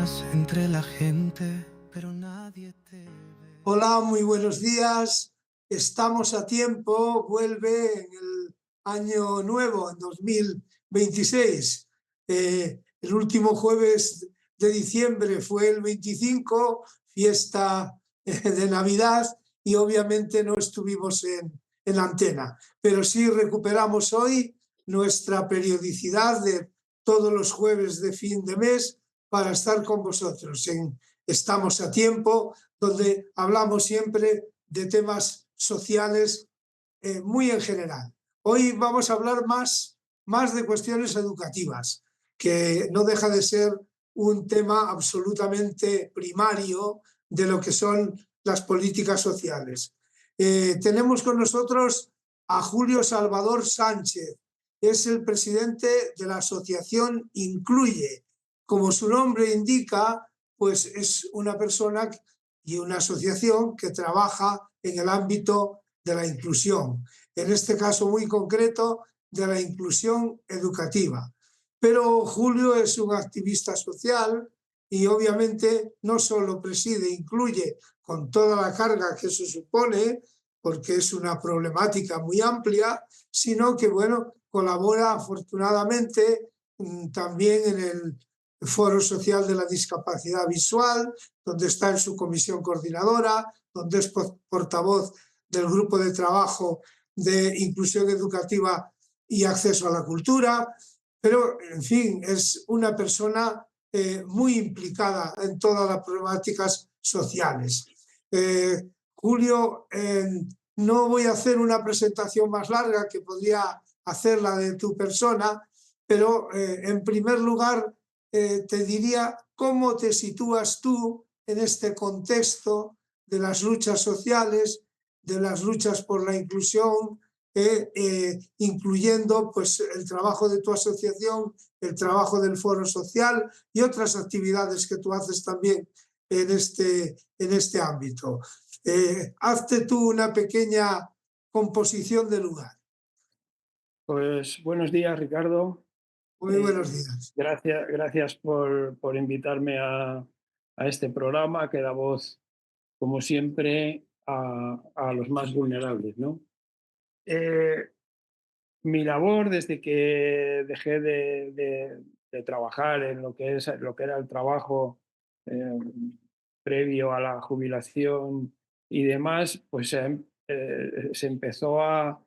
Estás entre la gente, pero nadie te ve. Hola, muy buenos días. Estamos a tiempo, vuelve en el año nuevo, en 2026. El último jueves de diciembre fue el 25, fiesta de Navidad, y obviamente no estuvimos en antena, pero sí recuperamos hoy nuestra periodicidad de todos los jueves de fin de mes para estar con vosotros en Estamos a tiempo, donde hablamos siempre de temas sociales muy en general. Hoy vamos a hablar más de cuestiones educativas, que no deja de ser un tema absolutamente primario de lo que son las políticas sociales. Tenemos con nosotros a Julio Salvador Sánchez, es el presidente de la asociación Incluye. Como su nombre indica, pues es una persona y una asociación que trabaja en el ámbito de la inclusión, en este caso muy concreto de la inclusión educativa. Pero Julio es un activista social y obviamente no solo preside, incluye con toda la carga que eso supone, porque es una problemática muy amplia, sino que, bueno, colabora afortunadamente también en el Foro Social de la Discapacidad Visual, donde está en su comisión coordinadora, donde es portavoz del grupo de trabajo de inclusión educativa y acceso a la cultura, pero en fin, es una persona muy implicada en todas las problemáticas sociales. Julio, no voy a hacer una presentación más larga, que podría hacerla de tu persona, pero en primer lugar te diría cómo te sitúas tú en este contexto de las luchas sociales, de las luchas por la inclusión, incluyendo pues, el trabajo de tu asociación, el trabajo del Foro Social y otras actividades que tú haces también en este ámbito. Hazte tú una pequeña composición de lugar. Pues buenos días, Ricardo. Muy buenos días. Gracias por invitarme a este programa que da voz, como siempre, a los más vulnerables, ¿no? Mi labor, desde que dejé de trabajar en lo que era el trabajo eh, previo a la jubilación y demás, pues se empezó a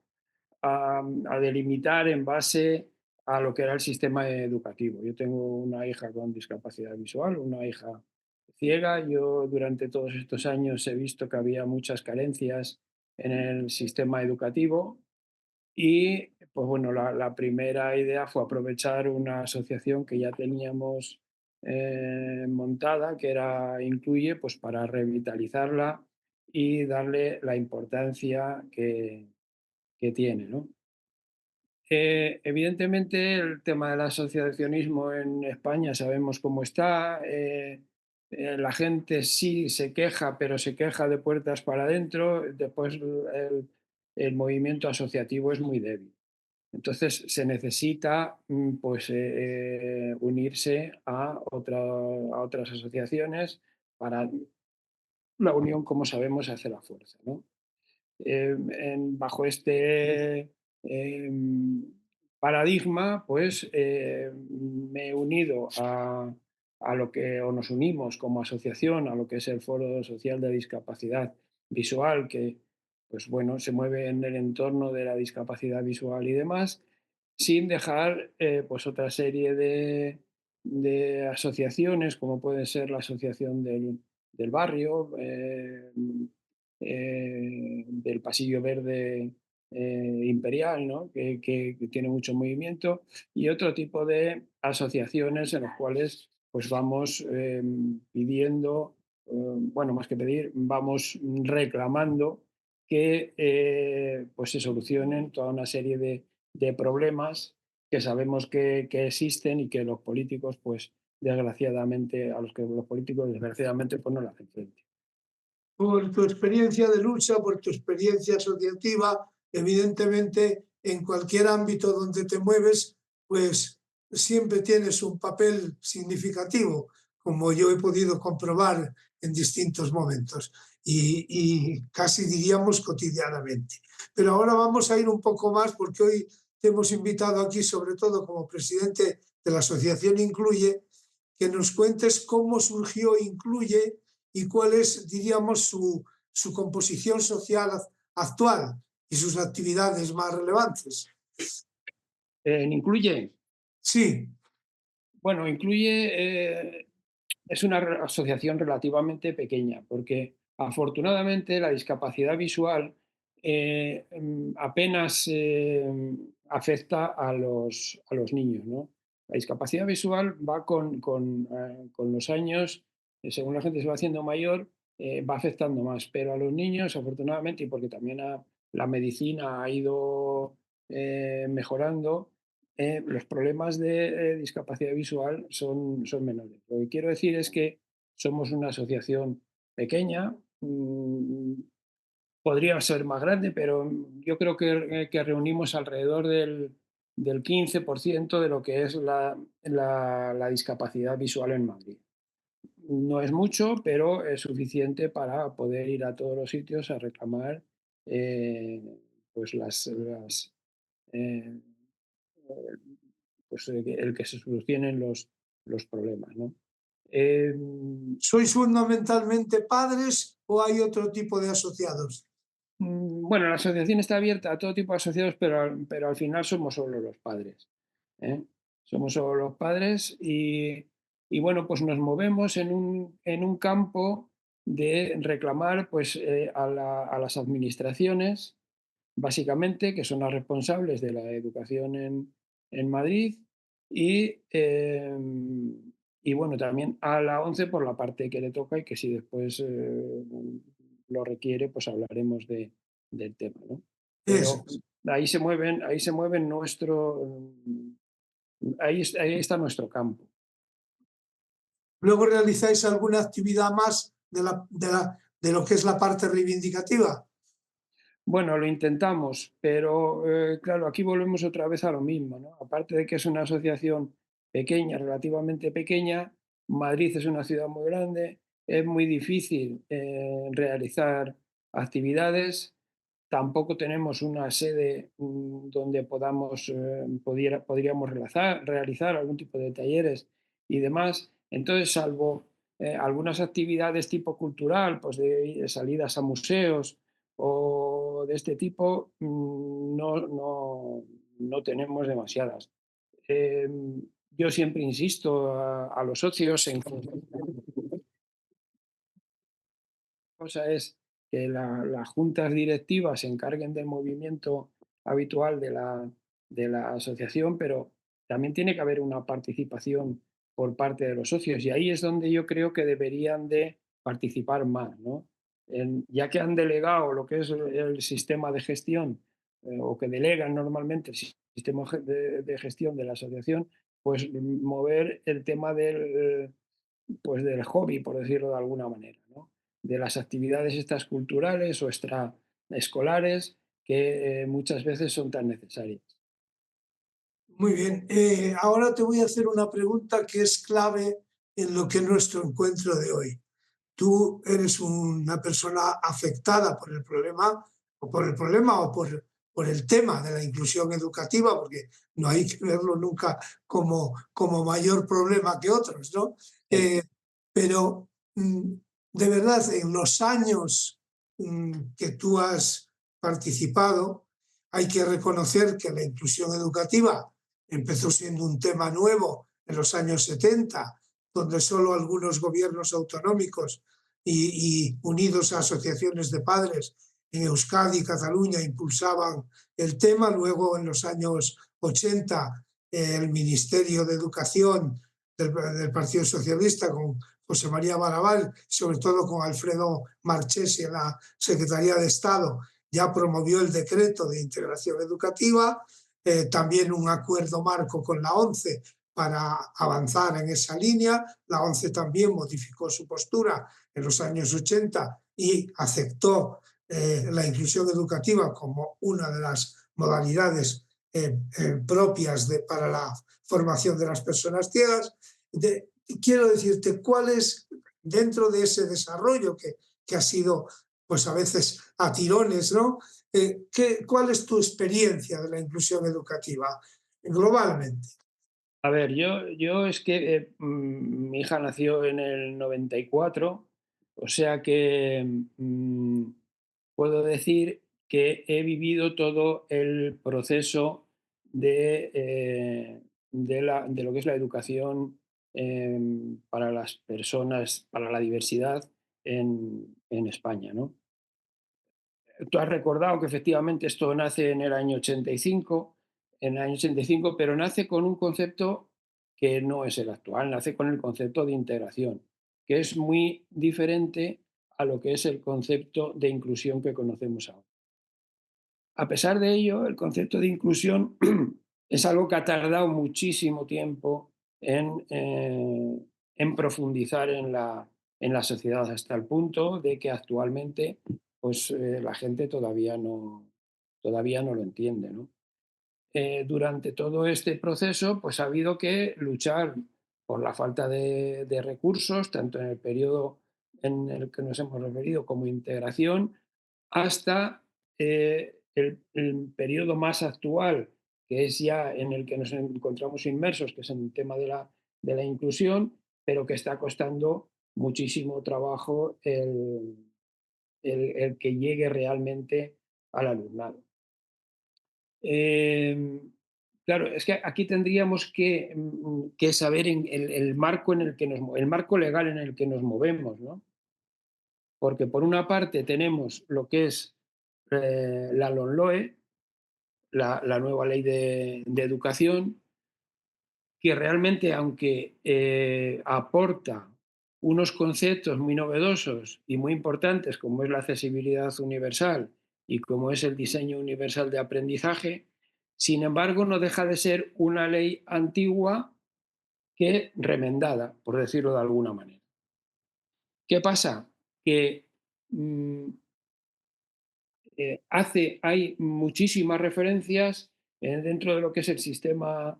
delimitar en base a lo que era el sistema educativo. Yo tengo una hija con discapacidad visual, una hija ciega. Yo durante todos estos años he visto que había muchas carencias en el sistema educativo y, pues bueno, la primera idea fue aprovechar una asociación que ya teníamos montada, que era Incluye, pues para revitalizarla y darle la importancia que tiene, ¿no? Evidentemente, el tema del asociacionismo en España sabemos cómo está. La gente sí se queja, pero se queja de puertas para adentro. Después, el movimiento asociativo es muy débil. Entonces, se necesita pues, unirse a otras asociaciones para la unión, como sabemos, hace la fuerza, ¿no? Bajo este paradigma, pues me he unido a lo que, o nos unimos como asociación, a lo que es el Foro Social de Discapacidad Visual, que pues bueno, se mueve en el entorno de la discapacidad visual y demás, sin dejar pues otra serie de asociaciones, como puede ser la Asociación del Barrio, del Pasillo Verde Imperial, ¿no? Que tiene mucho movimiento, y otro tipo de asociaciones en las cuales pues vamos pidiendo, bueno, más que pedir, vamos reclamando que pues se solucionen toda una serie de problemas que sabemos que existen y que los políticos, pues desgraciadamente, a los que los políticos desgraciadamente pues no le hacen frente. Por tu experiencia de lucha, por tu experiencia asociativa, evidentemente en cualquier ámbito donde te mueves, pues siempre tienes un papel significativo como yo he podido comprobar en distintos momentos y casi diríamos cotidianamente. Pero ahora vamos a ir un poco más porque hoy te hemos invitado aquí, sobre todo como presidente de la Asociación Incluye, que nos cuentes cómo surgió Incluye y cuál es, diríamos, su composición social actual y sus actividades más relevantes. Incluye, Sí, bueno, Incluye es una asociación relativamente pequeña, porque afortunadamente la discapacidad visual apenas afecta a los niños, ¿no? La discapacidad visual va con los años, según la gente se va haciendo mayor, va afectando más, pero a los niños, afortunadamente, y porque también la medicina ha ido mejorando, los problemas de discapacidad visual son menores. Lo que quiero decir es que somos una asociación pequeña, podría ser más grande, pero yo creo que reunimos alrededor del 15% de lo que es la discapacidad visual en Madrid. No es mucho, pero es suficiente para poder ir a todos los sitios a reclamar eh, pues eh, pues el que se solucionen los problemas, ¿no? ¿sois fundamentalmente padres o hay otro tipo de asociados? Bueno, la asociación está abierta a todo tipo de asociados, pero al final somos solo los padres, ¿eh? Somos solo los padres y bueno, pues nos movemos en un campo de reclamar pues, a las administraciones, básicamente, que son las responsables de la educación en Madrid, y, y bueno, también a la ONCE por la parte que le toca y que si después lo requiere, pues hablaremos del tema, ¿no? Eso. Pero ahí se mueven ahí está nuestro campo. Luego realizáis alguna actividad más de lo que es la parte reivindicativa. Bueno, lo intentamos, pero claro, aquí volvemos otra vez a lo mismo, ¿no? Aparte de que es una asociación pequeña, relativamente pequeña, Madrid es una ciudad muy grande, es muy difícil realizar actividades, tampoco tenemos una sede donde podríamos realizar algún tipo de talleres y demás. Entonces, salvo algunas actividades tipo cultural, pues de salidas a museos, o de este tipo, no tenemos demasiadas. Yo siempre insisto a los socios en que cosa es que las juntas directivas se encarguen del movimiento habitual de la asociación, pero también tiene que haber una participación por parte de los socios y ahí es donde yo creo que deberían de participar más, ¿no? Ya que han delegado lo que es el sistema de gestión o que delegan normalmente el sistema de gestión de la asociación, pues mover el tema pues del hobby, por decirlo de alguna manera, ¿no? De las actividades estas culturales o extraescolares que muchas veces son tan necesarias. Muy bien. Ahora te voy a hacer una pregunta que es clave en lo que es nuestro encuentro de hoy. Tú eres una persona afectada por el problema por el tema de la inclusión educativa, porque no hay que verlo nunca como mayor problema que otros, ¿no? Sí. Pero de verdad, en los años que tú has participado, hay que reconocer que la inclusión educativa empezó siendo un tema nuevo en los años 70, donde solo algunos gobiernos autonómicos y unidos a asociaciones de padres en Euskadi y Cataluña impulsaban el tema. Luego, en los años 80, el Ministerio de Educación del Partido Socialista, con José María Barabal, sobre todo con Alfredo Marchesi en la Secretaría de Estado, ya promovió el decreto de integración educativa, también un acuerdo marco con la ONCE para avanzar en esa línea. La ONCE también modificó su postura en los años 80 y aceptó la inclusión educativa como una de las modalidades propias para la formación de las personas ciegas. quiero decirte, ¿cuál es, dentro de ese desarrollo que ha sido, pues a veces a tirones, ¿no? ¿Cuál es tu experiencia de la inclusión educativa globalmente? A ver, yo es que mi hija nació en el 94, o sea que puedo decir que he vivido todo el proceso de lo que es la educación para las personas, para la diversidad en España, ¿no? Tú has recordado que efectivamente esto nace en el año 85, pero nace con un concepto que no es el actual, nace con el concepto de integración, que es muy diferente a lo que es el concepto de inclusión que conocemos ahora. A pesar de ello, el concepto de inclusión es algo que ha tardado muchísimo tiempo en profundizar en la sociedad, hasta el punto de que actualmente pues, la gente todavía no lo entiende, ¿no? Durante todo este proceso pues, ha habido que luchar por la falta de recursos, tanto en el periodo en el que nos hemos referido como integración, hasta el periodo más actual, que es ya en el que nos encontramos inmersos, que es en el tema de la inclusión, pero que está costando muchísimo trabajo el que llegue realmente al alumnado. Claro, es que aquí tendríamos que saber el marco en el marco legal en el que nos movemos, ¿no? Porque por una parte tenemos lo que es la LOMLOE, la nueva ley de educación, que realmente, aunque aporta unos conceptos muy novedosos y muy importantes, como es la accesibilidad universal y como es el diseño universal de aprendizaje, sin embargo, no deja de ser una ley antigua que remendada, por decirlo de alguna manera. ¿Qué pasa? Que mm, hay muchísimas referencias dentro de lo que es el sistema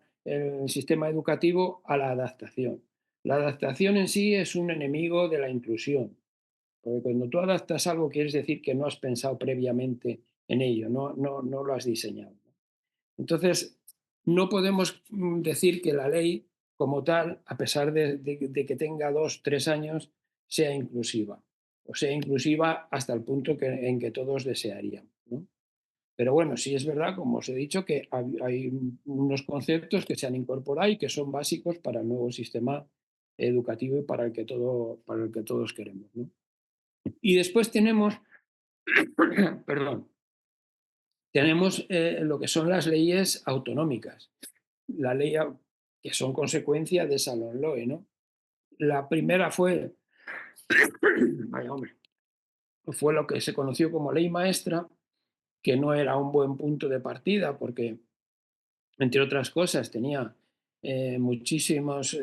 educativo a la adaptación. La adaptación en sí es un enemigo de la inclusión, porque cuando tú adaptas algo quieres decir que no has pensado previamente en ello, no lo has diseñado. Entonces, no podemos decir que la ley como tal, a pesar de que tenga 2, 3 años, sea inclusiva, o sea inclusiva hasta el punto en que todos desearíamos, ¿no? Pero bueno, sí es verdad, como os he dicho, que hay unos conceptos que se han incorporado y que son básicos para el nuevo sistema educativo y para el que todos queremos, ¿no? Y después tenemos, perdón, tenemos lo que son las leyes autonómicas, la ley que son consecuencia de esa LOMLOE, ¿no? La primera vaya hombre, fue lo que se conoció como ley maestra, que no era un buen punto de partida porque, entre otras cosas, tenía muchísimas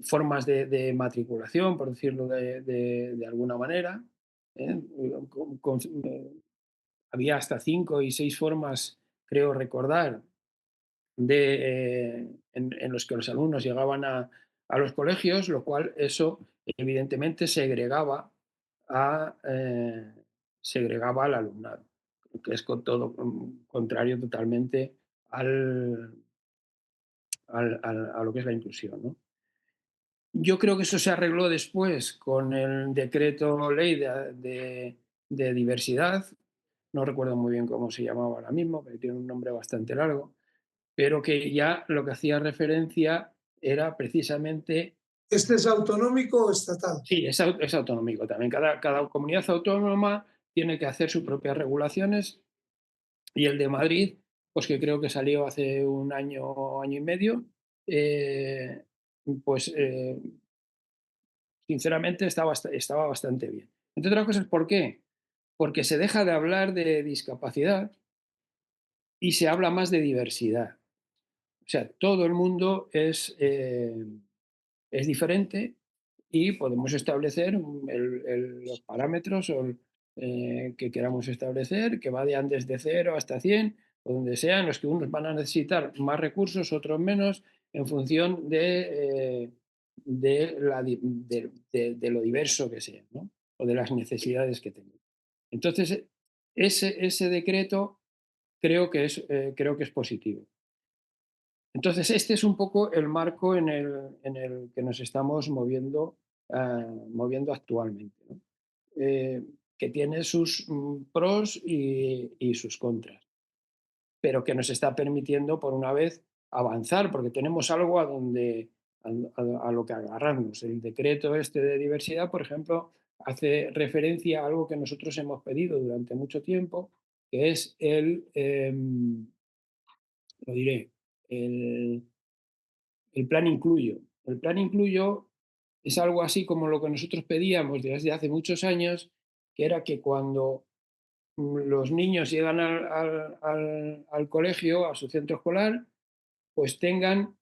formas de matriculación, por decirlo de alguna manera. ¿eh? Había hasta 5 y 6 formas, creo recordar, en los que los alumnos llegaban a los colegios, lo cual eso evidentemente segregaba al alumnado, que es contrario totalmente al, a lo que es la inclusión, ¿no? Yo creo que eso se arregló después con el decreto ley de diversidad, no recuerdo muy bien cómo se llamaba ahora mismo, pero tiene un nombre bastante largo, pero que ya lo que hacía referencia era precisamente, ¿Este es autonómico o estatal? sí, es autonómico también. Cada comunidad autónoma tiene que hacer sus propias regulaciones y el de Madrid, pues que creo que salió hace un año, año y medio, eh, pues sinceramente estaba bastante bien. Entre otras cosas, ¿por qué? Porque se deja de hablar de discapacidad y se habla más de diversidad. O sea, todo el mundo es diferente y podemos establecer los parámetros que queramos establecer, que vayan desde 0 hasta 100, o donde sean, los que unos van a necesitar más recursos, otros menos, en función de lo diverso que sea, ¿no? O de las necesidades que tengan. Entonces, ese decreto creo que es positivo. Entonces, este es un poco el marco en el que nos estamos moviendo actualmente, ¿no? Que tiene sus pros y sus contras, pero que nos está permitiendo, por una vez, avanzar, porque tenemos algo a lo que agarrarnos. El decreto este de diversidad, por ejemplo, hace referencia a algo que nosotros hemos pedido durante mucho tiempo, que es lo diré, el, el plan Incluyo. El plan Incluyo es algo así como lo que nosotros pedíamos desde hace muchos años, que era que cuando los niños llegan al colegio, a su centro escolar, pues tengan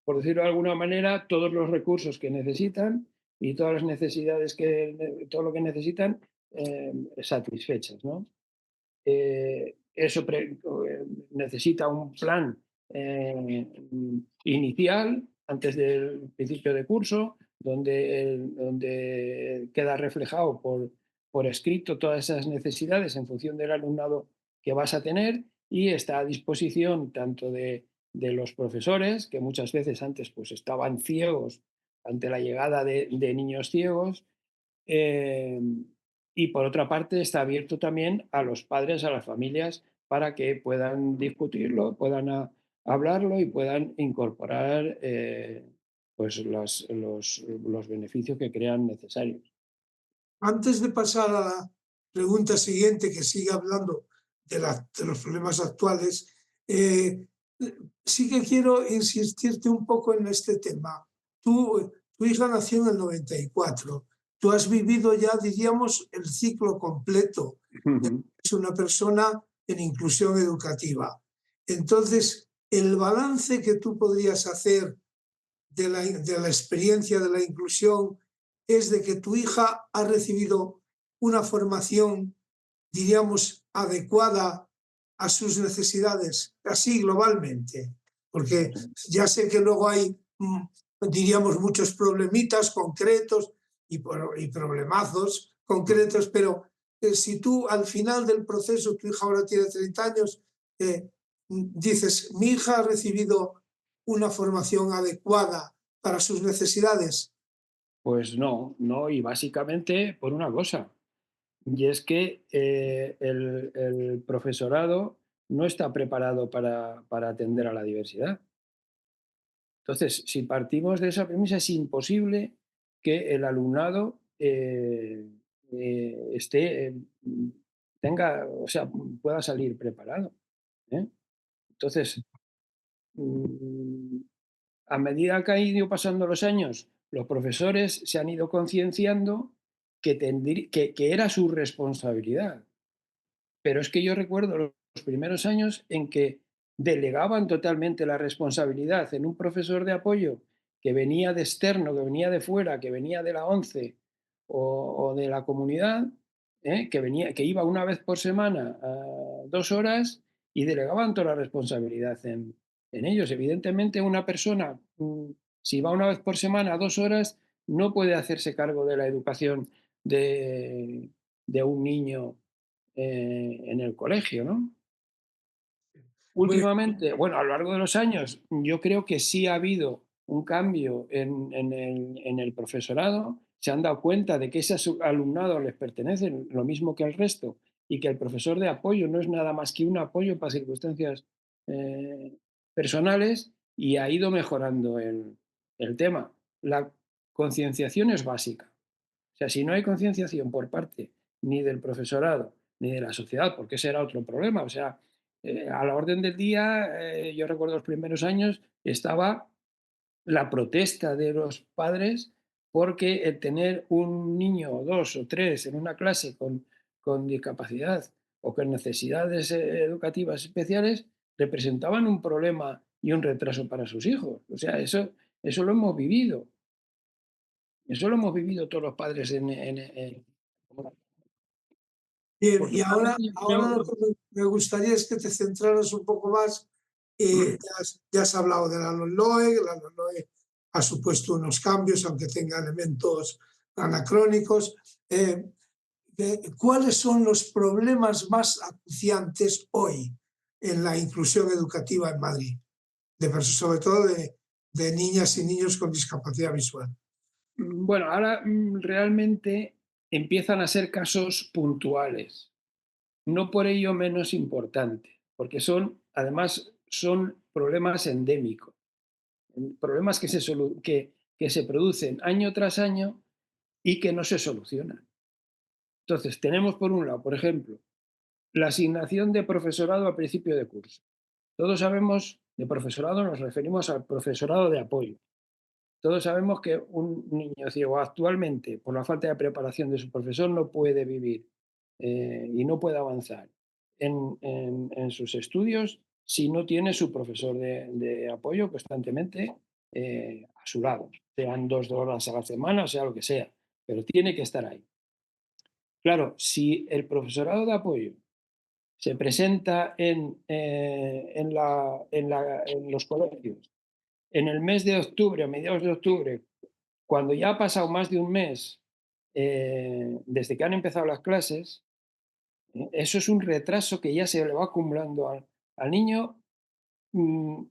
por decirlo de alguna manera, todos los recursos que necesitan y todas las necesidades todo lo que necesitan satisfechas, ¿no? Eso necesita un plan inicial antes del principio de curso, donde queda reflejado por escrito todas esas necesidades en función del alumnado que vas a tener y está a disposición tanto de los profesores, que muchas veces antes pues, estaban ciegos ante la llegada de niños ciegos, eh, y por otra parte, está abierto también a los padres, a las familias, para que puedan discutirlo, puedan hablarlo y puedan incorporar pues los beneficios que crean necesarios. Antes de pasar a la pregunta siguiente, que sigue hablando de los problemas actuales, eh, sí que quiero insistirte un poco en este tema. Tu hija nació en el 94. Tú has vivido ya, diríamos, el ciclo completo. Ujú. Es una persona en inclusión educativa. Entonces, el balance que tú podrías hacer de la experiencia de la inclusión es de que tu hija ha recibido una formación, diríamos, adecuada a sus necesidades, así globalmente, porque ya sé que luego hay, diríamos, muchos problemitas concretos y problemazos concretos, pero si tú al final del proceso, tu hija ahora tiene 30 años, dices, mi hija ha recibido una formación adecuada para sus necesidades. Pues no, no, y básicamente por una cosa, y es que el profesorado no está preparado para atender a la diversidad. Entonces, si partimos de esa premisa, es imposible que el alumnado esté, tenga, o sea, pueda salir preparado, ¿eh? Entonces, mm, a medida que han ido pasando los años, los profesores se han ido concienciando que era su responsabilidad. Pero es que yo recuerdo los primeros años en que delegaban totalmente la responsabilidad en un profesor de apoyo que venía de externo, que venía de fuera, que venía de la ONCE o de la comunidad, que iba una vez por semana a 2 horas y delegaban toda la responsabilidad en ellos. Evidentemente, una persona, si va una vez por semana a 2 horas, no puede hacerse cargo de la educación de un niño en el colegio, ¿no? Muy Últimamente, bueno, a lo largo de los años, yo creo que sí ha habido un cambio en el profesorado. Se han dado cuenta de que ese alumnado les pertenece lo mismo que al resto y que el profesor de apoyo no es nada más que un apoyo para circunstancias eh, personales y ha ido mejorando el tema. La concienciación es básica. O sea, si no hay concienciación por parte ni del profesorado ni de la sociedad, porque ese era otro problema. O sea, a la orden del día, yo recuerdo los primeros años, estaba la protesta de los padres porque el tener un niño o dos o tres en una clase con discapacidad o con necesidades educativas especiales representaban un problema y un retraso para sus hijos. O sea, eso lo hemos vivido. Eso lo hemos vivido todos los padres bien, por y tu parte, ahora lo que me gustaría es que te centraras un poco más Ya has hablado de la LOMLOE. La LOMLOE ha supuesto unos cambios, aunque tenga elementos anacrónicos. ¿Cuáles son los problemas más acuciantes hoy en la inclusión educativa en Madrid? Sobre todo de niñas y niños con discapacidad visual. Bueno, ahora realmente empiezan a ser casos puntuales, no por ello menos importante, porque además son problemas endémicos, problemas que se producen año tras año y que no se solucionan. Entonces, tenemos por un lado, por ejemplo, la asignación de profesorado al principio de curso. Todos sabemos, de profesorado nos referimos al profesorado de apoyo. Todos sabemos que un niño ciego actualmente, por la falta de preparación de su profesor, no puede vivir y no puede avanzar en sus estudios si no tiene su profesor de apoyo constantemente a su lado, sean 2 horas a la semana, sea lo que sea, pero tiene que estar ahí. Claro, si el profesorado de apoyo se presenta en los colegios en el mes de octubre, a mediados de octubre, cuando ya ha pasado más de un mes desde que han empezado las clases, eso es un retraso que ya se le va acumulando al niño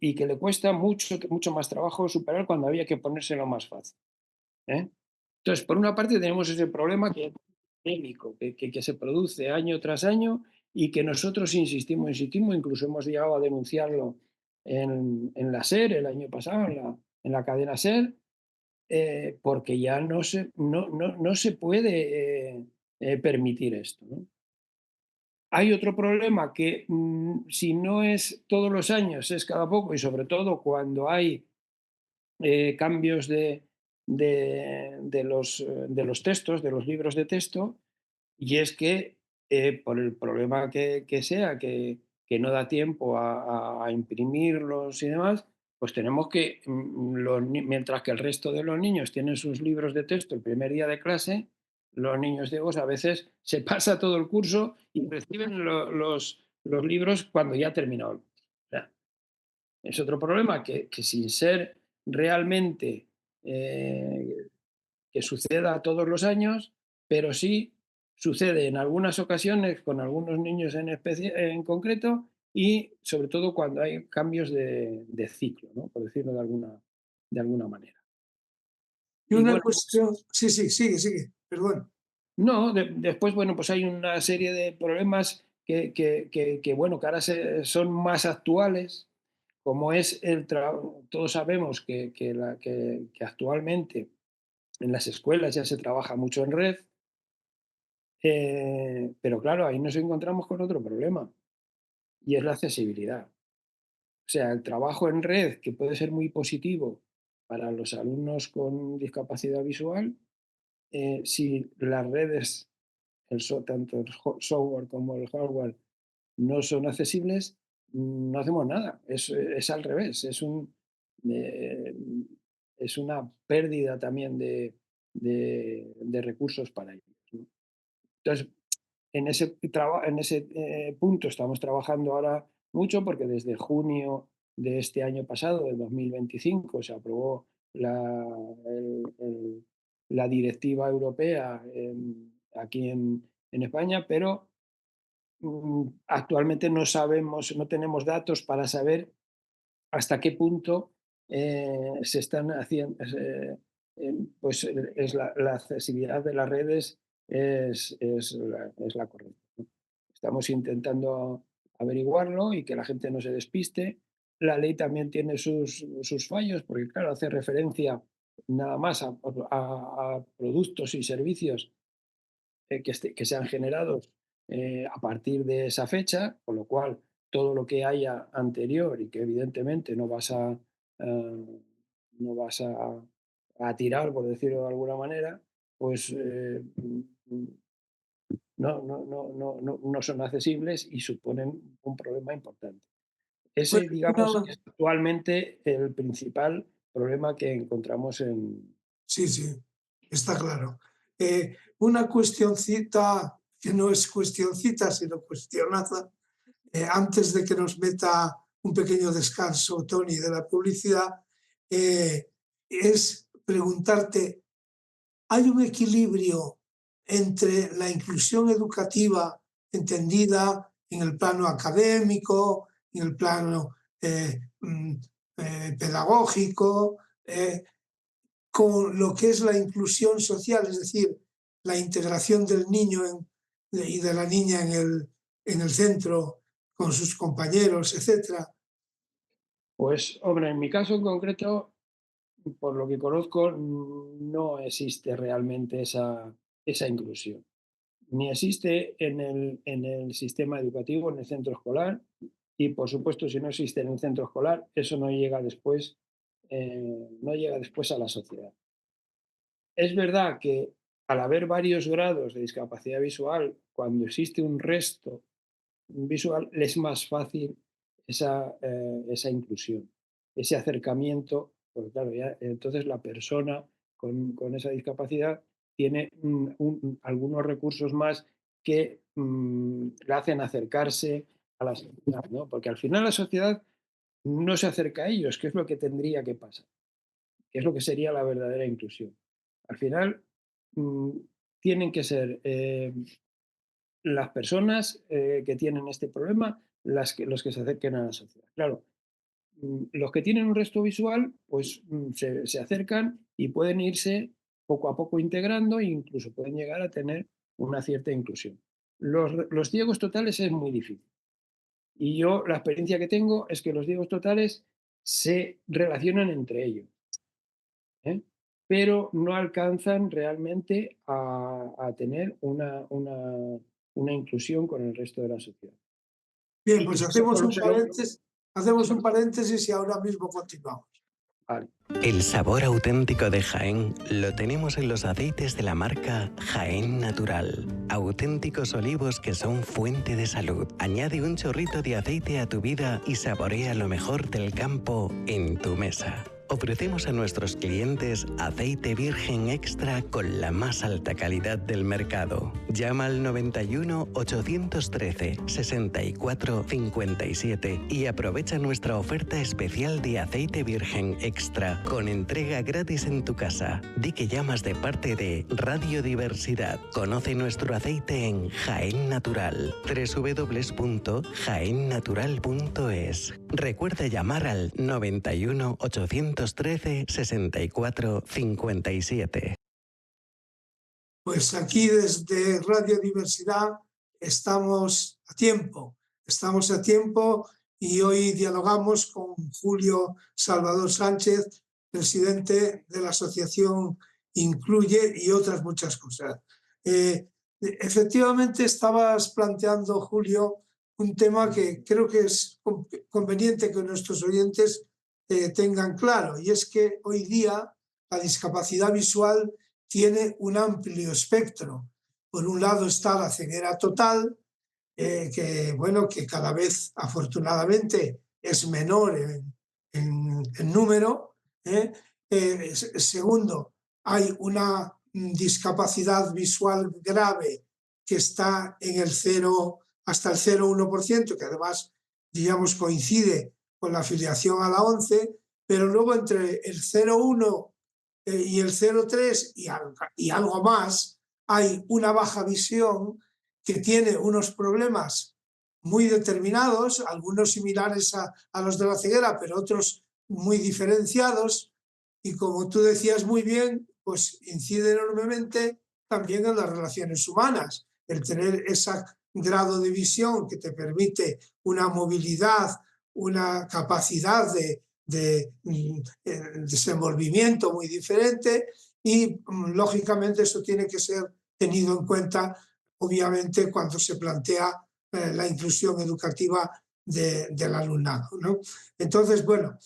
y que le cuesta mucho, mucho más trabajo superar cuando había que ponérselo más fácil. ¿Eh? Entonces, por una parte tenemos ese problema que es endémico, que se produce año tras año y que nosotros insistimos, incluso hemos llegado a denunciarlo en la SER el año pasado, en la cadena SER, porque ya no se puede permitir esto, ¿no? Hay otro problema que si no es todos los años, es cada poco y sobre todo cuando hay cambios de los textos, de los libros de texto, y es que por el problema que sea, que no da tiempo a imprimirlos y demás, pues tenemos que, mientras que el resto de los niños tienen sus libros de texto el primer día de clase, los niños ciegos a veces se pasa todo el curso y reciben los libros cuando ya ha terminado el curso. O sea, es otro problema que sin ser realmente eh, que suceda todos los años, pero sí sucede en algunas ocasiones con algunos niños en concreto y sobre todo cuando hay cambios de ciclo, ¿no? Por decirlo de alguna manera. Y Y una bueno, pues, cuestión, sí, sí, sigue, perdón. no, después, bueno, pues hay una serie de problemas que, bueno, que ahora son más actuales, como es todos sabemos que actualmente en las escuelas ya se trabaja mucho en red. Pero claro, ahí nos encontramos con otro problema y es la accesibilidad. O sea, el trabajo en red, que puede ser muy positivo para los alumnos con discapacidad visual, si las redes, tanto el software como el hardware, no son accesibles, no hacemos nada. Es al revés, eh, es una pérdida también de recursos para ellos, ¿no? Entonces, en ese punto estamos trabajando ahora mucho porque desde junio de este año pasado, de 2025, se aprobó la directiva europea aquí en España, pero actualmente no sabemos, no tenemos datos para saber hasta qué punto se están haciendo, pues es la accesibilidad de las redes es la correcta, ¿no? Estamos intentando averiguarlo y que la gente no se despiste. La ley también tiene sus fallos, porque claro, hace referencia nada más a productos y servicios que sean generados a partir de esa fecha, con lo cual todo lo que haya anterior y que evidentemente no vas a tirar, por decirlo de alguna manera, pues no son accesibles y suponen un problema importante. Pues, Ese, digamos, es actualmente el principal problema que encontramos en. sí, sí, está claro. Una cuestioncita, que no es cuestioncita, sino cuestionaza, antes de que nos meta un pequeño descanso, Tony, de la publicidad, es preguntarte, ¿hay un equilibrio entre la inclusión educativa entendida en el plano académico, en el plano pedagógico, con lo que es la inclusión social, es decir, la integración del niño y de la niña en el centro con sus compañeros, etcétera? Pues, hombre, en mi caso en concreto, por lo que conozco, no existe realmente esa inclusión. Ni existe en el sistema educativo, en el centro escolar, y por supuesto, si no existe en el centro escolar, eso no llega después a la sociedad. Es verdad que al haber varios grados de discapacidad visual, cuando existe un resto visual, es más fácil esa inclusión, ese acercamiento, porque claro, ya, entonces la persona con esa discapacidad tiene algunos recursos más que la hacen acercarse a la sociedad, ¿no? Porque al final la sociedad no se acerca a ellos, que es lo que tendría que pasar, que es lo que sería la verdadera inclusión. Al final, mm, tienen que ser las personas que tienen este problema los que se acerquen a la sociedad. Claro, los que tienen un resto visual, pues se acercan y pueden irse poco a poco integrando e incluso pueden llegar a tener una cierta inclusión. Los ciegos totales es muy difícil. Y yo la experiencia que tengo es que los ciegos totales se relacionan entre ellos, ¿eh? Pero no alcanzan realmente a tener una inclusión con el resto de la sociedad. Bien, Y pues eso solo se lo... hacemos un solo- paréntesis y ahora mismo continuamos. vale. El sabor auténtico de Jaén lo tenemos en los aceites de la marca Jaén Natural. Auténticos olivos que son fuente de salud. Añade un chorrito de aceite a tu vida y saborea lo mejor del campo en tu mesa. Ofrecemos a nuestros clientes aceite virgen extra con la más alta calidad del mercado. Llama al 91 813 64 57 y aprovecha nuestra oferta especial de aceite virgen extra con entrega gratis en tu casa. Di que llamas de parte de Radiodiversidad. Conoce nuestro aceite en Jaén Natural. www.jaennatural.es. Recuerda llamar al 91 813 64 57. Pues aquí desde Radio Diversidad estamos a tiempo y hoy dialogamos con Julio Salvador Sánchez, presidente de la asociación Incluye y otras muchas cosas. Efectivamente estabas planteando, Julio, un tema que creo que es conveniente que nuestros oyentes tengan claro, y es que hoy día la discapacidad visual tiene un amplio espectro. Por un lado está la ceguera total, que cada vez afortunadamente es menor en número. Segundo, hay una discapacidad visual grave que está en el 0 hasta el 0,1%, que además, digamos, coincide con la afiliación a la ONCE, pero luego entre el 0,1 y el 0,3 y algo más, hay una baja visión que tiene unos problemas muy determinados, algunos similares a los de la ceguera, pero otros muy diferenciados, y como tú decías muy bien, pues incide enormemente también en las relaciones humanas. El tener ese grado de visión que te permite una movilidad, una capacidad de desenvolvimiento muy diferente y lógicamente eso tiene que ser tenido en cuenta obviamente cuando se plantea la inclusión educativa del alumnado, ¿no? Entonces, bueno,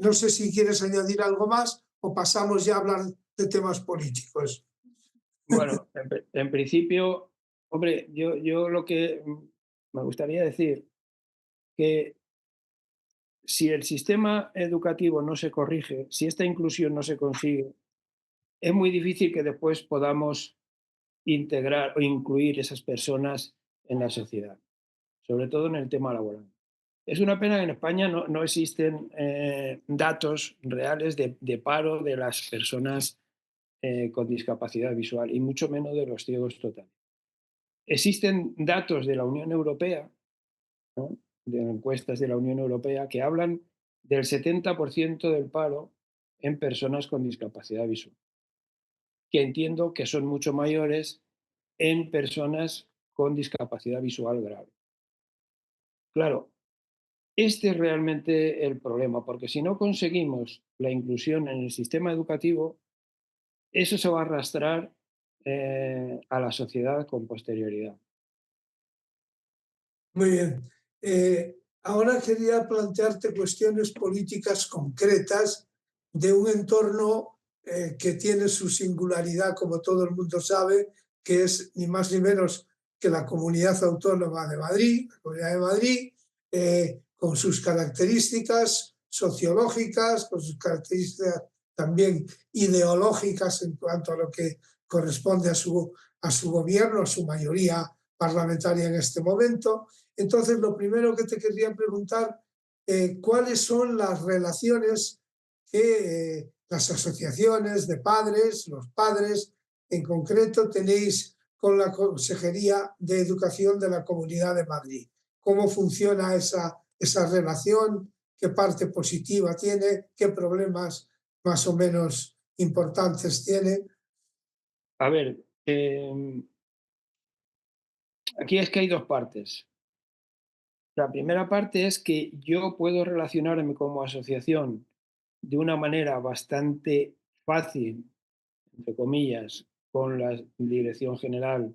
no sé si quieres añadir algo más o pasamos ya a hablar de temas políticos. Bueno, en principio, hombre, yo lo que me gustaría decir que si el sistema educativo no se corrige, si esta inclusión no se consigue, es muy difícil que después podamos integrar o incluir esas personas en la sociedad, sobre todo en el tema laboral. Es una pena que en España no existen datos reales de paro de las personas con discapacidad visual y mucho menos de los ciegos totales. Existen datos de la Unión Europea, ¿no?, de encuestas de la Unión Europea, que hablan del 70% del paro en personas con discapacidad visual, que entiendo que son mucho mayores en personas con discapacidad visual grave. Claro, este es realmente el problema, porque si no conseguimos la inclusión en el sistema educativo, eso se va a arrastrar a la sociedad con posterioridad. Muy bien. Ahora quería plantearte cuestiones políticas concretas de un entorno que tiene su singularidad, como todo el mundo sabe, que es ni más ni menos que la Comunidad Autónoma de Madrid, la Comunidad de Madrid, con sus características sociológicas, con sus características también ideológicas en cuanto a lo que corresponde a su gobierno, a su mayoría parlamentaria en este momento. Entonces, lo primero que te quería preguntar, ¿cuáles son las relaciones que las asociaciones de padres, los padres en concreto, tenéis con la Consejería de Educación de la Comunidad de Madrid? ¿Cómo funciona esa relación? ¿Qué parte positiva tiene? ¿Qué problemas más o menos importantes tiene? A ver, aquí es que hay dos partes. La primera parte es que yo puedo relacionarme como asociación de una manera bastante fácil, entre comillas, con la Dirección General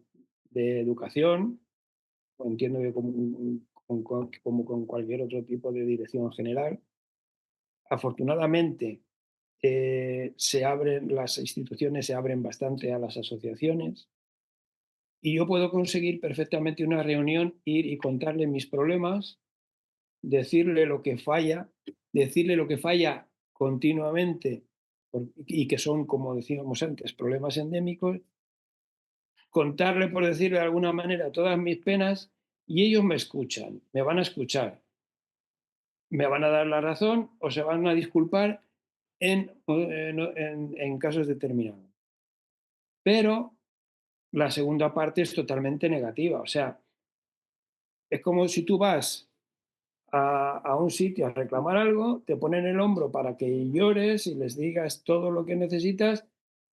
de Educación, o entiendo que como con cualquier otro tipo de dirección general. Afortunadamente, las instituciones se abren bastante a las asociaciones y yo puedo conseguir perfectamente una reunión, ir y contarle mis problemas, decirle lo que falla, decirle lo que falla continuamente y que son, como decíamos antes, problemas endémicos, contarle, por decirlo de alguna manera, todas mis penas y ellos me escuchan, me van a escuchar, me van a dar la razón o se van a disculpar en casos determinados. Pero la segunda parte es totalmente negativa, o sea, es como si tú vas a un sitio a reclamar algo, te ponen el hombro para que llores y les digas todo lo que necesitas,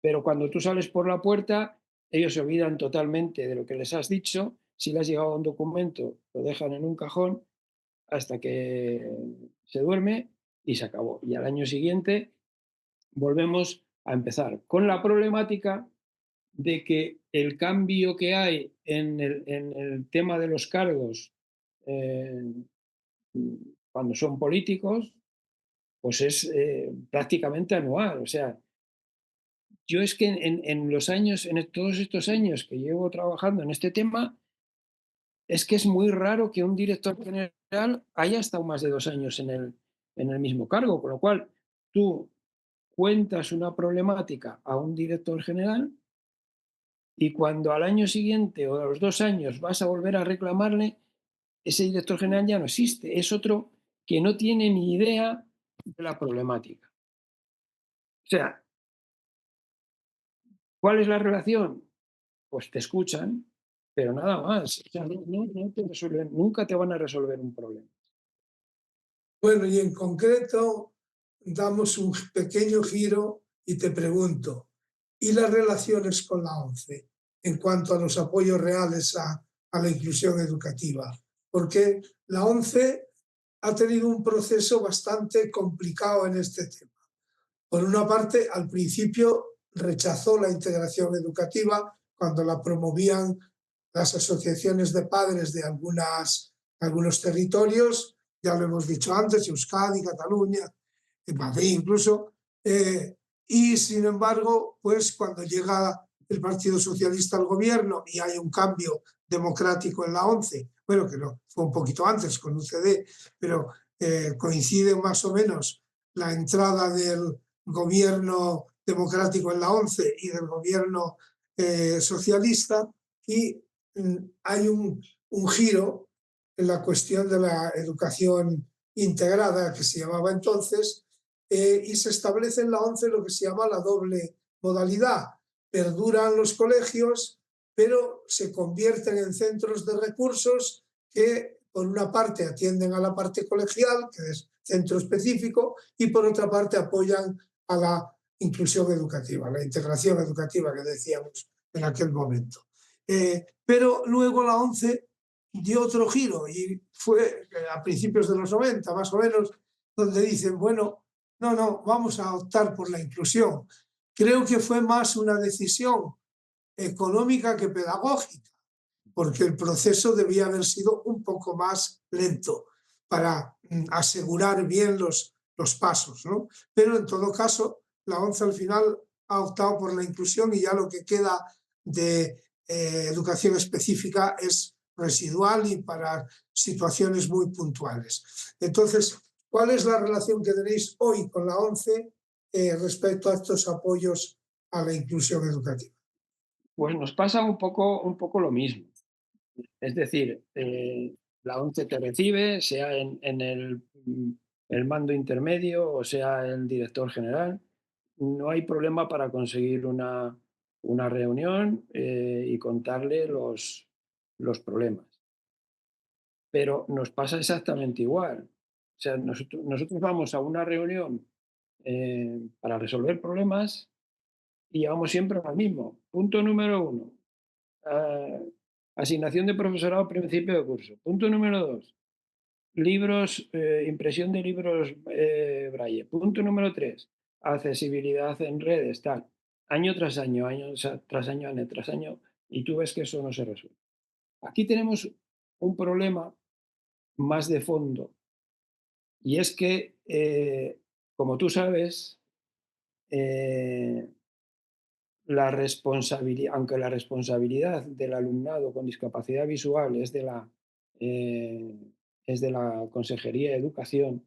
pero cuando tú sales por la puerta, ellos se olvidan totalmente de lo que les has dicho. Si les has llegado un documento, lo dejan en un cajón hasta que se duerme y se acabó. Y al año siguiente volvemos a empezar con la problemática de que el cambio que hay en el tema de los cargos eh, cuando son políticos, pues es prácticamente anual. O sea, yo es que en los años, todos estos años que llevo trabajando en este tema, es que es muy raro que un director general haya estado más de 2 años en el mismo cargo, con lo cual tú cuentas una problemática a un director general y cuando al año siguiente o a los 2 años vas a volver a reclamarle, ese director general ya no existe, es otro que no tiene ni idea de la problemática. O sea, ¿cuál es la relación? Pues te escuchan, pero nada más. O sea, no te resuelven, nunca te van a resolver un problema. Bueno, y en concreto damos un pequeño giro y te pregunto, ¿y las relaciones con la ONCE en cuanto a los apoyos reales a la inclusión educativa? Porque la ONCE ha tenido un proceso bastante complicado en este tema. Por una parte, al principio rechazó la integración educativa cuando la promovían las asociaciones de padres de algunos territorios, ya lo hemos dicho antes, Euskadi, Cataluña, en Madrid incluso, y sin embargo, pues cuando llega el Partido Socialista al gobierno y hay un cambio democrático en la ONCE, bueno, que no, fue un poquito antes con UCD, pero coincide más o menos la entrada del gobierno democrático en la ONCE y del gobierno socialista, y hay un giro en la cuestión de la educación integrada, que se llamaba entonces, y se establece en la ONCE lo que se llama la doble modalidad. Perduran los colegios, pero se convierten en centros de recursos que, por una parte, atienden a la parte colegial, que es centro específico, y por otra parte apoyan a la inclusión educativa, la integración educativa que decíamos en aquel momento. Pero luego la ONCE dio otro giro y fue a principios de los 90, más o menos, donde dicen, bueno, no, vamos a optar por la inclusión. Creo que fue más una decisión económica que pedagógica, porque el proceso debía haber sido un poco más lento para asegurar bien los pasos, ¿no? Pero en todo caso, la ONCE al final ha optado por la inclusión y ya lo que queda de educación específica es residual y para situaciones muy puntuales. Entonces, ¿cuál es la relación que tenéis hoy con la ONCE respecto a estos apoyos a la inclusión educativa? Pues nos pasa un poco lo mismo. Es decir, la ONCE te recibe, sea en el mando intermedio o sea el director general. No hay problema para conseguir una reunión y contarle los problemas. Pero nos pasa exactamente igual. O sea, nosotros vamos a una reunión para resolver problemas y vamos siempre al mismo. Punto número 1. Asignación de profesorado a principio de curso. Punto número 2. Libros, impresión de libros Braille. Punto número 3. Accesibilidad en redes, tal. Año tras año, año tras año, y tú ves que eso no se resuelve. Aquí tenemos un problema más de fondo, y es que, como tú sabes, aunque la responsabilidad del alumnado con discapacidad visual eh, es de la Consejería de Educación,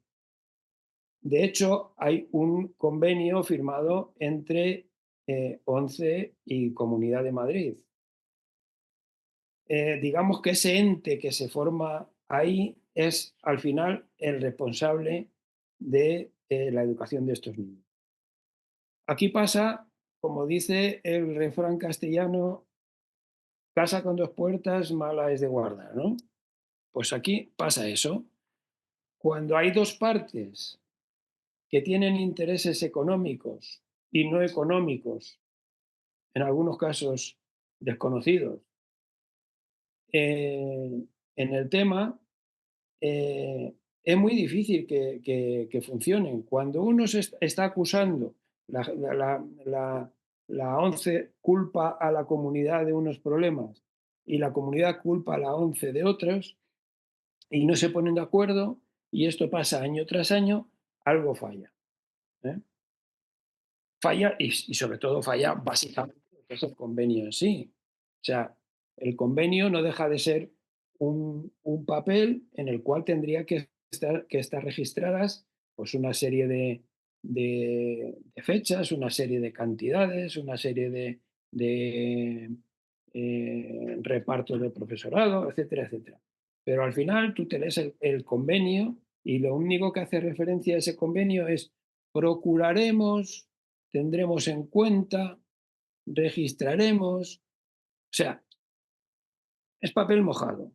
de hecho hay un convenio firmado entre ONCE y Comunidad de Madrid. Digamos que ese ente que se forma ahí es al final el responsable de la educación de estos niños. Aquí pasa, como dice el refrán castellano, casa con dos puertas, mala es de guardar, ¿no? Pues aquí pasa eso. Cuando hay dos partes que tienen intereses económicos y no económicos, en algunos casos desconocidos, en el tema, es muy difícil que funcionen. Cuando uno está acusando, la ONCE culpa a la comunidad de unos problemas y la comunidad culpa a la ONCE de otros, y no se ponen de acuerdo, y esto pasa año tras año, algo falla. Falla y sobre todo falla básicamente lo que es el convenio en sí. O sea, el convenio no deja de ser un papel en el cual tendría que estar registradas pues una serie de fechas, una serie de cantidades, una serie de repartos de profesorado, etcétera, etcétera. Pero al final tú te lees el convenio y lo único que hace referencia a ese convenio es procuraremos, tendremos en cuenta, registraremos. O sea, es papel mojado.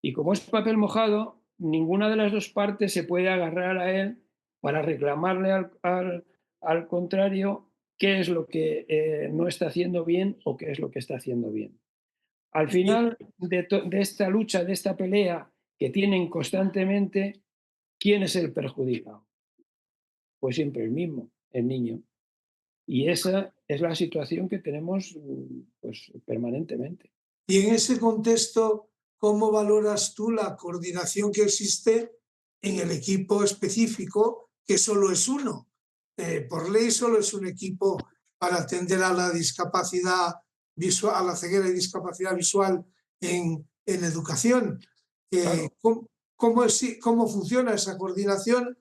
Y como es papel mojado, ninguna de las dos partes se puede agarrar a él para reclamarle al contrario qué es lo que no está haciendo bien o qué es lo que está haciendo bien. Al final de esta lucha, de esta pelea que tienen constantemente, ¿quién es el perjudicado? Pues siempre el mismo, el niño. Y esa es la situación que tenemos pues, permanentemente. Y en ese contexto, ¿cómo valoras tú la coordinación que existe en el equipo específico, que solo es uno? Por ley solo es un equipo para atender a la discapacidad visual, a la ceguera y discapacidad visual en educación. Claro. ¿Cómo funciona esa coordinación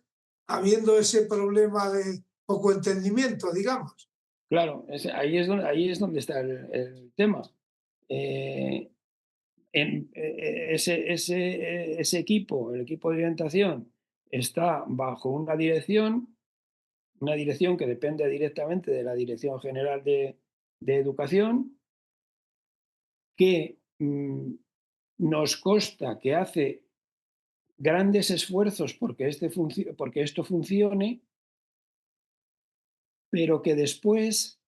habiendo ese problema de poco entendimiento, digamos? Claro, ahí es donde está el tema. ese equipo, el equipo de orientación, está bajo una dirección que depende directamente de la Dirección General de Educación, que nos consta que hace grandes esfuerzos porque esto funcione, pero que después,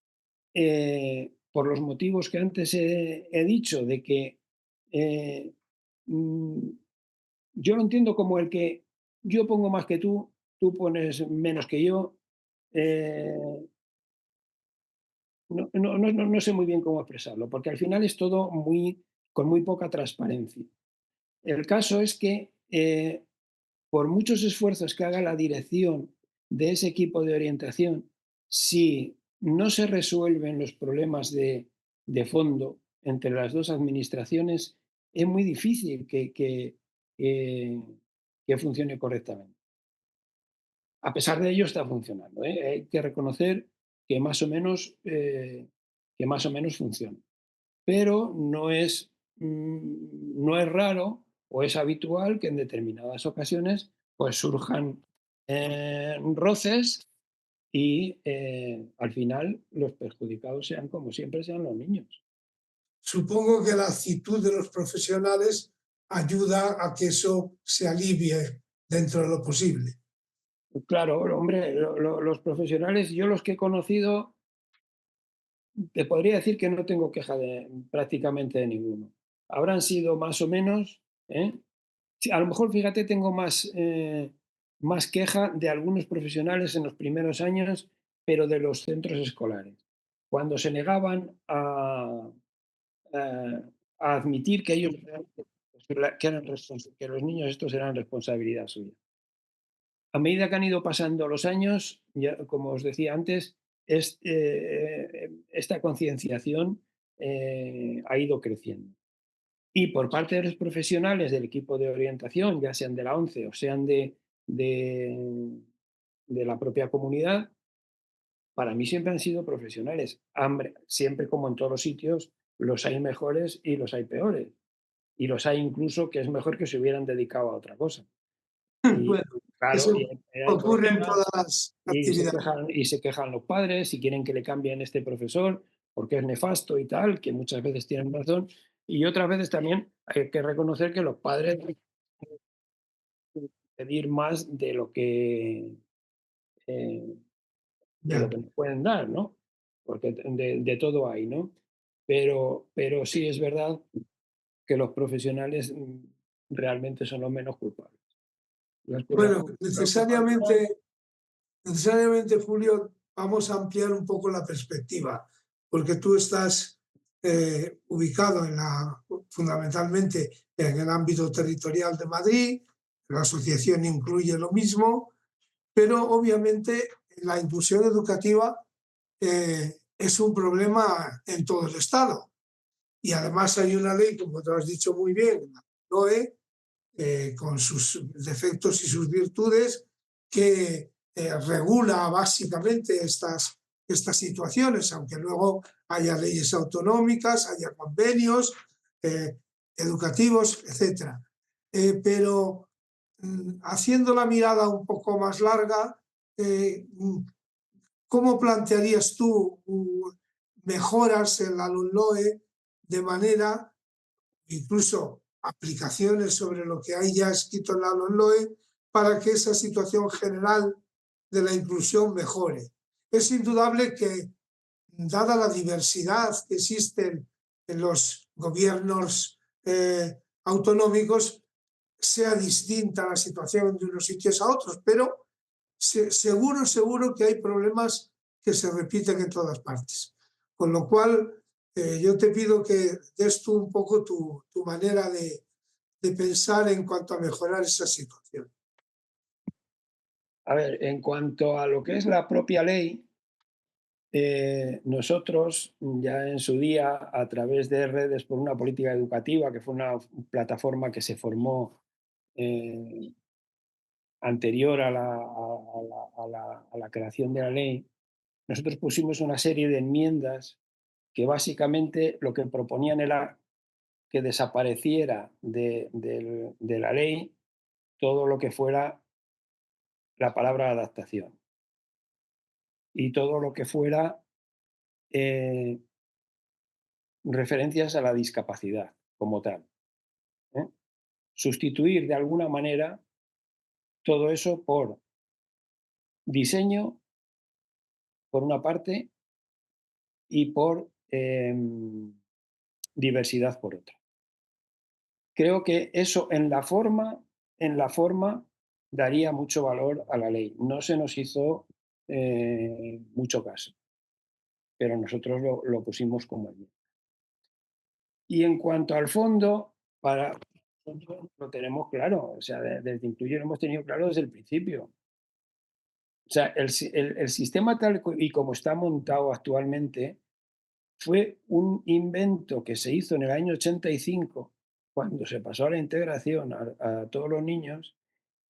por los motivos que antes he dicho, de que mm, yo lo entiendo como el que yo pongo más que tú pones menos que yo. eh, no sé muy bien cómo expresarlo, porque al final es todo con muy poca transparencia. El caso es que por muchos esfuerzos que haga la dirección de ese equipo de orientación, si no se resuelven los problemas de fondo entre las dos administraciones, es muy difícil que funcione correctamente. A pesar de ello está funcionando, ¿eh? Hay que reconocer que que más o menos funciona. Pero no es raro o es habitual que en determinadas ocasiones pues surjan roces y al final los perjudicados sean, como siempre, sean los niños. Supongo que la actitud de los profesionales ayuda a que eso se alivie dentro de lo posible. Claro, hombre, los profesionales, yo los que he conocido, te podría decir que no tengo queja de prácticamente de ninguno. Habrán sido más o menos, ¿eh? Sí, a lo mejor, fíjate, tengo más queja de algunos profesionales en los primeros años, pero de los centros escolares, cuando se negaban a a admitir que ellos que los niños estos eran responsabilidad suya. A medida que han ido pasando los años, ya, como os decía antes, esta concienciación ha ido creciendo. Y por parte de los profesionales del equipo de orientación, ya sean de la ONCE o sean de, de la propia comunidad, para mí siempre han sido profesionales. Siempre, como en todos los sitios, los hay mejores y los hay peores. Y los hay incluso que es mejor que se hubieran dedicado a otra cosa. Y Bueno, claro, eso hay ocurre en todas problemas las actividades. y se quejan los padres y quieren que le cambien este profesor porque es nefasto y tal, que muchas veces tienen razón. Y otras veces también hay que reconocer que los padres pedir más eh, de lo Ya. que nos pueden dar, ¿no? Porque de todo hay, ¿no? Pero sí es verdad que los profesionales realmente son los menos culpables. Bueno, Los culpables son necesariamente, Julio, vamos a ampliar un poco la perspectiva, porque tú estás ubicado fundamentalmente en el ámbito territorial de Madrid, la asociación incluye lo mismo, pero obviamente la inclusión educativa es un problema en todo el Estado. Y además hay una ley, como tú has dicho muy bien, la LOE, con sus defectos y sus virtudes, que regula básicamente estas situaciones, aunque luego haya leyes autonómicas, haya convenios eh, educativos, etc. Pero haciendo la mirada un poco más larga, ¿cómo plantearías tú mejoras en la LOE de manera, incluso aplicaciones sobre lo que hay ya escrito en la LOE, para que esa situación general de la inclusión mejore? Es indudable que, dada la diversidad que existe en los gobiernos autonómicos, sea distinta la situación de unos sitios a otros, pero seguro que hay problemas que se repiten en todas partes. Con lo cual, yo te pido que des tú un poco tu manera de pensar en cuanto a mejorar esa situación. A ver, en cuanto a lo que es la propia ley, nosotros ya en su día, a través de Redes por una Política Educativa, que fue una plataforma que se formó eh, anterior a la creación de la ley, nosotros pusimos una serie de enmiendas que básicamente lo que proponían era que desapareciera de la ley todo lo que fuera la palabra adaptación y todo lo que fuera eh, referencias a la discapacidad como tal, ¿eh? Sustituir de alguna manera todo eso por diseño, por una parte, y por diversidad por otra. Creo que eso en la forma daría mucho valor a la ley. No se nos hizo mucho caso, pero nosotros lo pusimos como enmienda. Y en cuanto al fondo, para nosotros lo tenemos claro, o sea, desde Incluye lo hemos tenido claro desde el principio. O sea, el sistema tal y como está montado actualmente fue un invento que se hizo en el año 85, cuando se pasó a la integración a todos los niños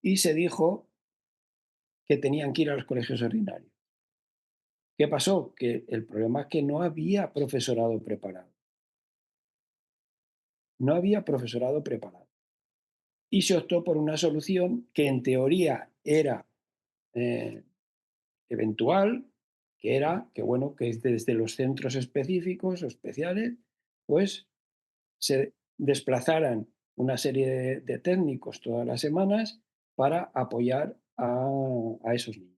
y se dijo que tenían que ir a los colegios ordinarios. ¿Qué pasó? Que el problema es que no había profesorado preparado. No había profesorado preparado. Y se optó por una solución que en teoría era eh, eventual, que era que, bueno, que desde los centros específicos o especiales, pues se desplazaran una serie de técnicos todas las semanas para apoyar a esos niños.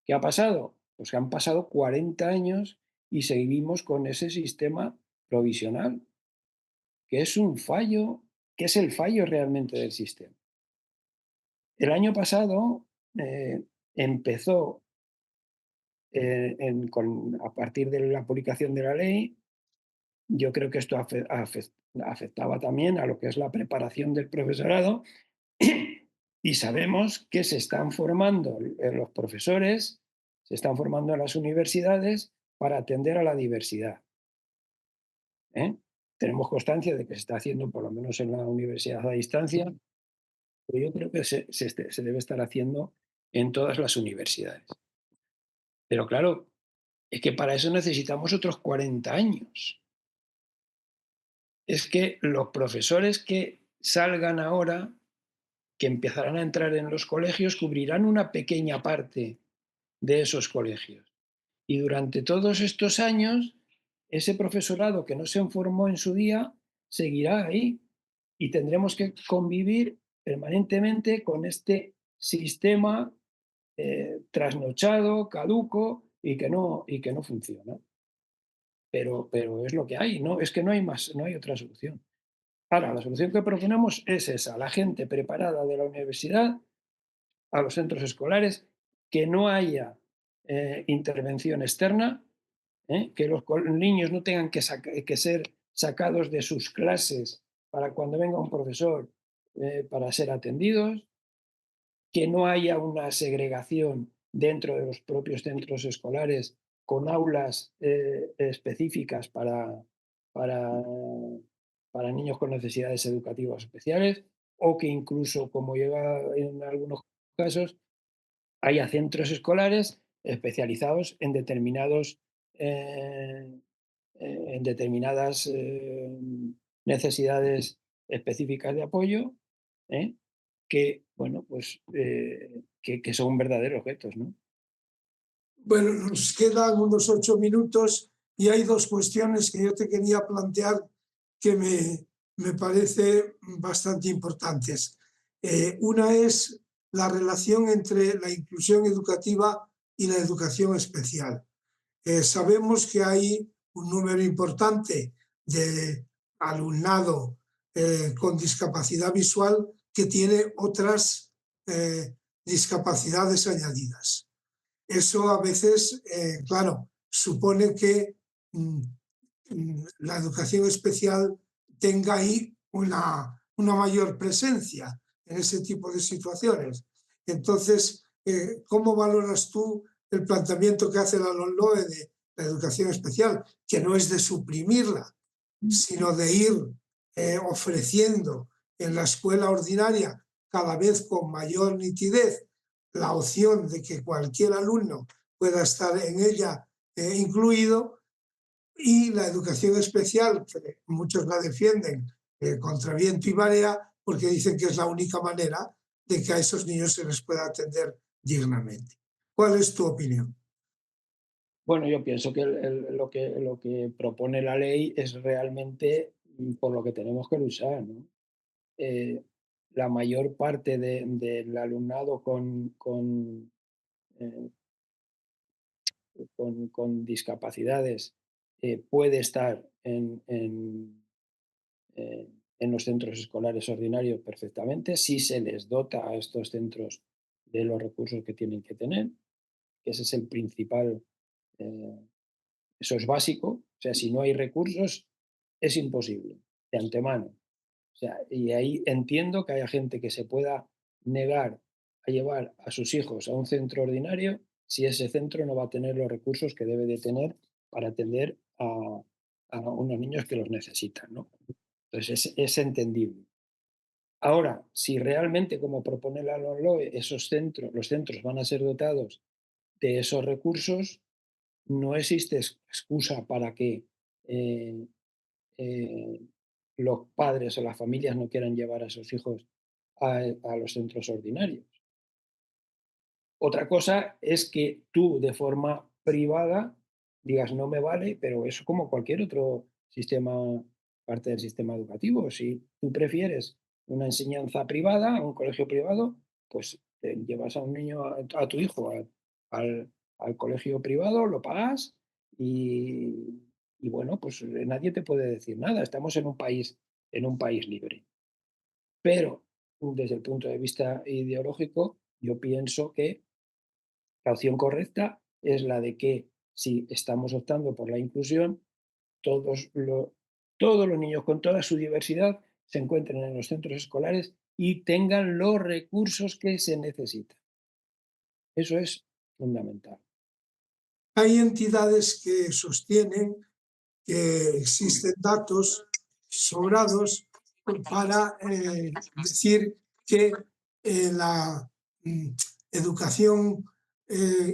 ¿Qué ha pasado? Pues que han pasado 40 años y seguimos con ese sistema provisional, que es un fallo, que es el fallo realmente del sistema. El año pasado empezó, a partir de la publicación de la ley, yo creo que esto afectaba también a lo que es la preparación del profesorado y sabemos que se están formando los profesores, se están formando en las universidades para atender a la diversidad, ¿eh? Tenemos constancia de que se está haciendo, por lo menos en la universidad a distancia, pero yo creo que se debe estar haciendo en todas las universidades. Pero claro, es que para eso necesitamos otros 40 años. Es que los profesores que salgan ahora, que empezarán a entrar en los colegios, cubrirán una pequeña parte de esos colegios. Y durante todos estos años, ese profesorado que no se formó en su día seguirá ahí y tendremos que convivir permanentemente con este sistema trasnochado, caduco y que no funciona. Pero es lo que hay, ¿no? Es que no hay más, no hay otra solución. Ahora, la solución que proponemos es esa, la gente preparada de la universidad, a los centros escolares, que no haya intervención externa, que los niños no tengan que ser sacados de sus clases para cuando venga un profesor para ser atendidos, que no haya una segregación dentro de los propios centros escolares con aulas específicas para, para niños con necesidades educativas especiales, o que incluso, como llega en algunos casos, haya centros escolares especializados eh, en determinadas necesidades específicas de apoyo, ¿eh? Que, bueno, pues que son verdaderos retos, ¿no? Bueno, nos quedan unos 8 minutos y hay dos cuestiones que yo te quería plantear que me parece bastante importantes. Una es la relación entre la inclusión educativa y la educación especial. Sabemos que hay un número importante de alumnado con discapacidad visual que tiene otras discapacidades añadidas. Eso a veces, claro, supone que la educación especial tenga ahí una mayor presencia en ese tipo de situaciones. Entonces, ¿cómo valoras tú el planteamiento que hace la LOMLOE de la educación especial? Que no es de suprimirla, sino de ir ofreciendo en la escuela ordinaria cada vez con mayor nitidez la opción de que cualquier alumno pueda estar en ella incluido, y la educación especial, que muchos la defienden contra viento y marea, porque dicen que es la única manera de que a esos niños se les pueda atender dignamente. ¿Cuál es tu opinión? Bueno, yo pienso que lo que propone la ley es realmente por lo que tenemos que luchar, ¿no? Eh, la mayor parte del alumnado eh, con discapacidades puede estar en los centros escolares ordinarios perfectamente si se les dota a estos centros de los recursos que tienen que tener, que ese es el principal, eh, eso es básico. O sea, si no hay recursos, es imposible, de antemano. O sea, y ahí entiendo que haya gente que se pueda negar a llevar a sus hijos a un centro ordinario si ese centro no va a tener los recursos que debe de tener para atender a unos niños que los necesitan, ¿no? Entonces es entendible. Ahora, si realmente, como propone la LOMLOE, los centros van a ser dotados de esos recursos, no existe excusa para que eh, eh, los padres o las familias no quieran llevar a sus hijos a los centros ordinarios. Otra cosa es que tú de forma privada digas no me vale, pero eso como cualquier otro sistema, parte del sistema educativo. Si tú prefieres una enseñanza privada, un colegio privado, pues llevas a un niño, a tu hijo al colegio privado, lo pagas y, y bueno, pues nadie te puede decir nada. Estamos en un país libre. Pero desde el punto de vista ideológico, yo pienso que la opción correcta es la de que si estamos optando por la inclusión, todos, todos los niños con toda su diversidad se encuentren en los centros escolares y tengan los recursos que se necesitan. Eso es fundamental. Hay entidades que sostienen que existen datos sobrados para decir que la educación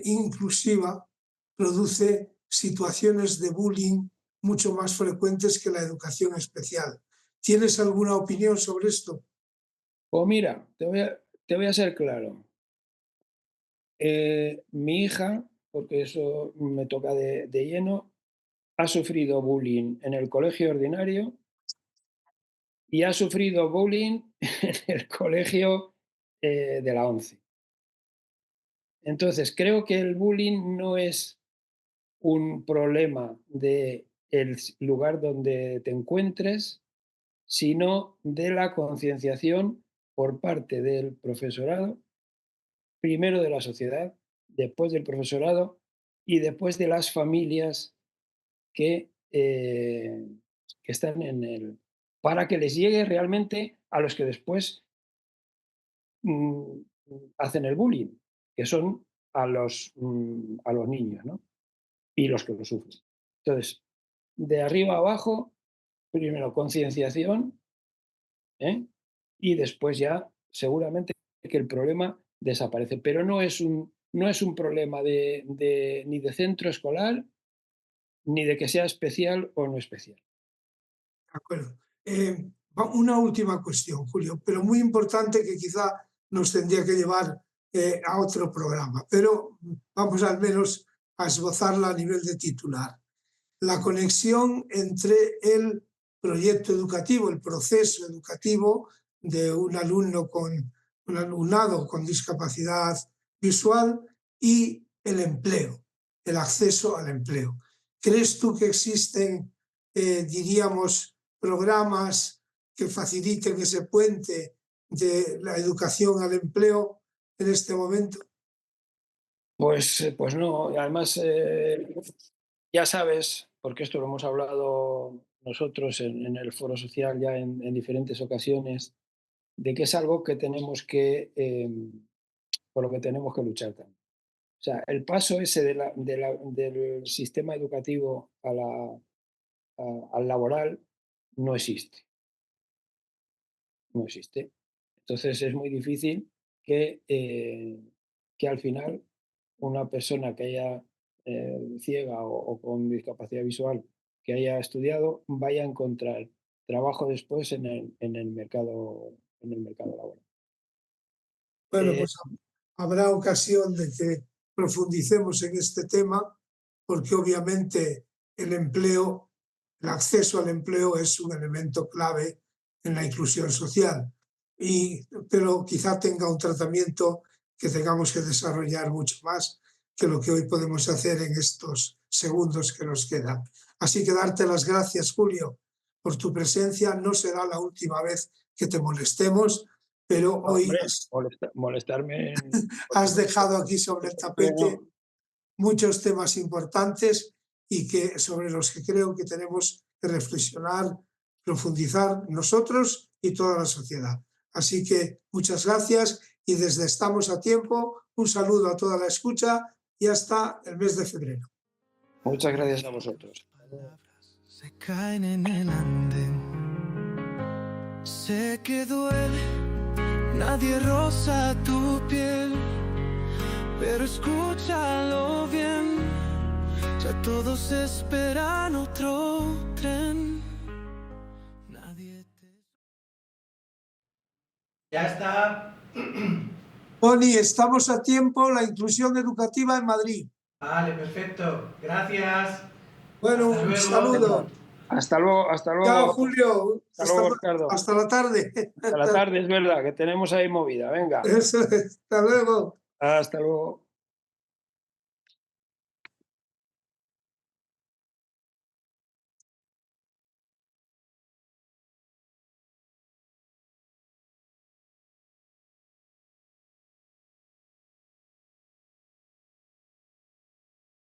inclusiva produce situaciones de bullying mucho más frecuentes que la educación especial. ¿Tienes alguna opinión sobre esto? Pues mira, te voy a ser claro. Mi hija, porque eso me toca de lleno, ha sufrido bullying en el colegio ordinario y ha sufrido bullying en el colegio de la ONCE. Entonces, creo que el bullying no es un problema del lugar donde te encuentres, sino de la concienciación por parte del profesorado, primero de la sociedad, después del profesorado y después de las familias que están en el, para que les llegue realmente a los que después mm, hacen el bullying, que son a los niños, ¿no? Y los que lo sufren. Entonces, de arriba a abajo, primero concienciación, ¿eh? Y después ya seguramente que el problema desaparece. Pero no es un problema ni de centro escolar, ni de que sea especial o no especial. De acuerdo. Una última cuestión, Julio, pero muy importante que quizá nos tendría que llevar a otro programa, pero vamos al menos a esbozarla a nivel de titular. La conexión entre el proyecto educativo, el proceso educativo de un alumno con un alumnado con discapacidad visual y el empleo, el acceso al empleo. ¿Crees tú que existen, diríamos, programas que faciliten ese puente de la educación al empleo en este momento? Pues no, además ya sabes, porque esto lo hemos hablado nosotros en el foro social ya en diferentes ocasiones, de que es algo que tenemos por lo que tenemos que luchar también. O sea, el paso ese del sistema educativo al laboral no existe, no existe. Entonces es muy difícil que al final una persona que haya ciega o con discapacidad visual que haya estudiado vaya a encontrar trabajo después en el mercado laboral. Bueno, Eh, pues habrá ocasión de que profundicemos en este tema, porque obviamente el empleo, el acceso al empleo es un elemento clave en la inclusión social, pero quizá tenga un tratamiento que tengamos que desarrollar mucho más que lo que hoy podemos hacer en estos segundos que nos quedan. Así que darte las gracias, Julio, por tu presencia. No será la última vez que te molestemos, pero hoy hombre, molestarme has dejado aquí sobre el tapete no. muchos temas importantes y que sobre los que creo que tenemos que reflexionar, profundizar nosotros y toda la sociedad. Así que muchas gracias y desde Estamos a Tiempo, un saludo a toda la escucha y hasta el mes de febrero. Muchas gracias a vosotros. Se caen en el andén. Sé que duele, nadie roza tu piel, pero escúchalo bien, ya todos esperan otro tren. Nadie te... Ya está. Tony, Estamos a Tiempo, la inclusión educativa en Madrid. Vale, perfecto. Gracias. Bueno, Hasta un luego. saludo. Hasta luego. Chao, Julio. Hasta luego, Ricardo. Hasta la tarde. Hasta la tarde, es verdad, que tenemos ahí movida. Venga. Eso es. Hasta luego. Hasta luego.